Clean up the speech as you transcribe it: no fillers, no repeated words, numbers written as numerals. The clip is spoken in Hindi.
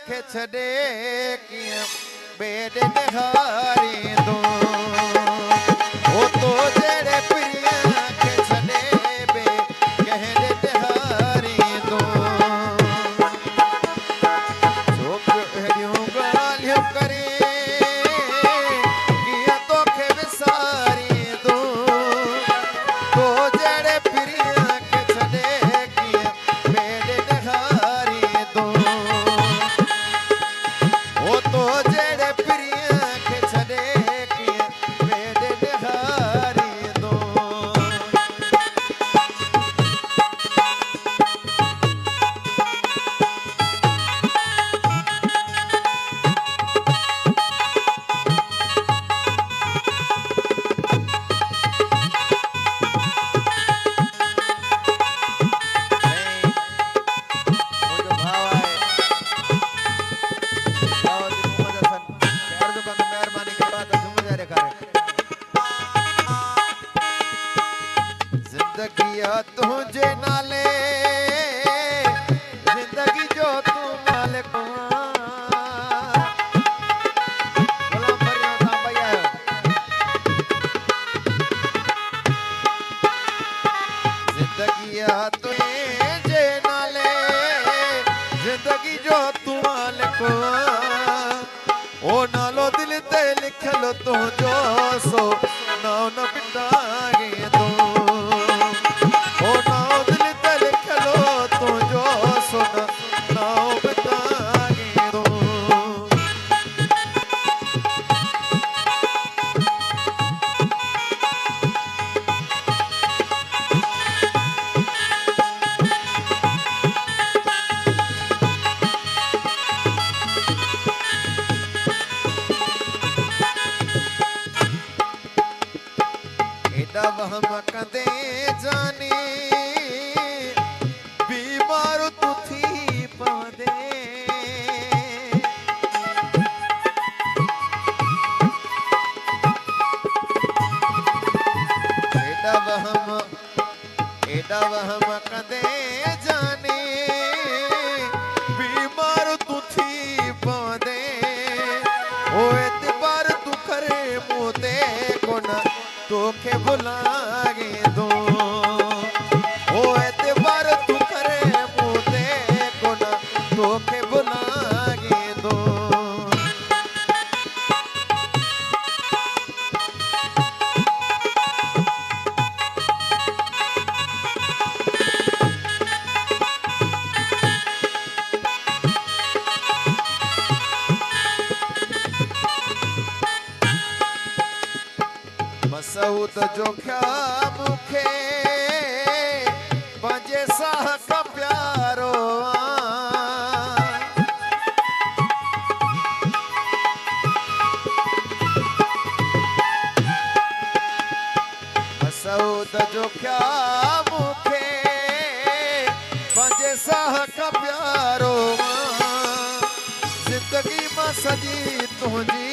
खे छॾे कीअं ॿिए ॾे हारी तूं ओ तो जहिड़े प्रिय खे छॾे ॿिए कंहिं ॾे हारी तूं छोकिरियूं अहिड़ियूं ॻाल्हियूं करे कीअं तोखे विसारी तूं तो जहिड़े प्रिय खे छॾे कीअं ॿिए ॾे हारी तूं ओ तो जहिड़े प्रिय खे छॾे कीअं ॿिए ॾे हारी तूं मुंहिंजो भाउ आहे भाउ जी मोहम्मद हसन प्यार जो कंदो महिरबानी करे बात झूम जा ॾेखारे ज़िंदगी तुंहिंजे नाले ज़िंदगी जो तूं मालिक गुलाम फरीद तव्हां ॿई आहियो ज़िंदगी तुंहिंजे नाले ज़िंदगी जो तूं मालिक ओ नालो दिल ते लिखियलु तुंहिंजो सो नाव न मिटाए तूं ओ नाव दिल ते लिखियलु तुंहिंजो सो नाव मिटाए तूं एॾा वहम कंदे जानी बीमार तूं थी पवंदे एॾा वहम कंदे जानी बीमार तूं थी पवंदे ओ एतबार तूं करे मूं ते कोन तोखे भुलाए तूं ओ एतबार तूं करे मूं ते कोन तोखे भुलाए तूं मसूद जो क्या मूंखे पंहिंजे साह खां प्यारो मसूद जो क्या मूंखे पंहिंजे साह खां प्यारो ज़िंदगी मां सॼी तुंहिंजी